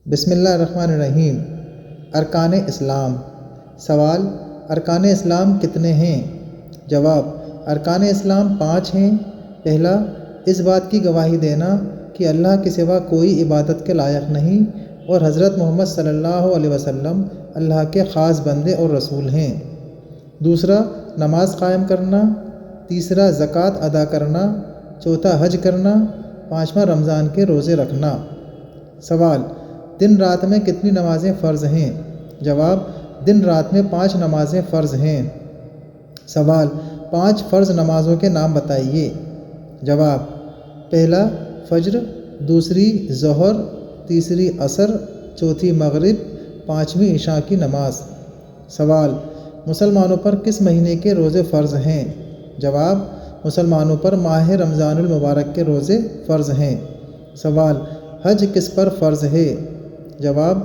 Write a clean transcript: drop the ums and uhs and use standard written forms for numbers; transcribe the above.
بسم اللہ الرحمن الرحیم۔ ارکان اسلام۔ سوال: ارکان اسلام کتنے ہیں؟ جواب: ارکان اسلام 5 ہیں۔ پہلا، اس بات کی گواہی دینا کہ اللہ کے سوا کوئی عبادت کے لائق نہیں اور حضرت محمد صلی اللہ علیہ وسلم اللہ کے خاص بندے اور رسول ہیں۔ دوسرا، نماز قائم کرنا۔ تیسرا، زکوٰۃ ادا کرنا۔ چوتھا، حج کرنا۔ پانچواں، رمضان کے روزے رکھنا۔ سوال: دن رات میں کتنی نمازیں فرض ہیں؟ جواب: دن رات میں 5 نمازیں فرض ہیں۔ سوال: 5 فرض نمازوں کے نام بتائیے۔ جواب: پہلا فجر، دوسری ظہر، تیسری عصر، چوتھی مغرب، پانچویں عشاء کی نماز۔ سوال: مسلمانوں پر کس مہینے کے روزے فرض ہیں؟ جواب: مسلمانوں پر ماہ رمضان المبارک کے روزے فرض ہیں۔ سوال: حج کس پر فرض ہے؟ جواب: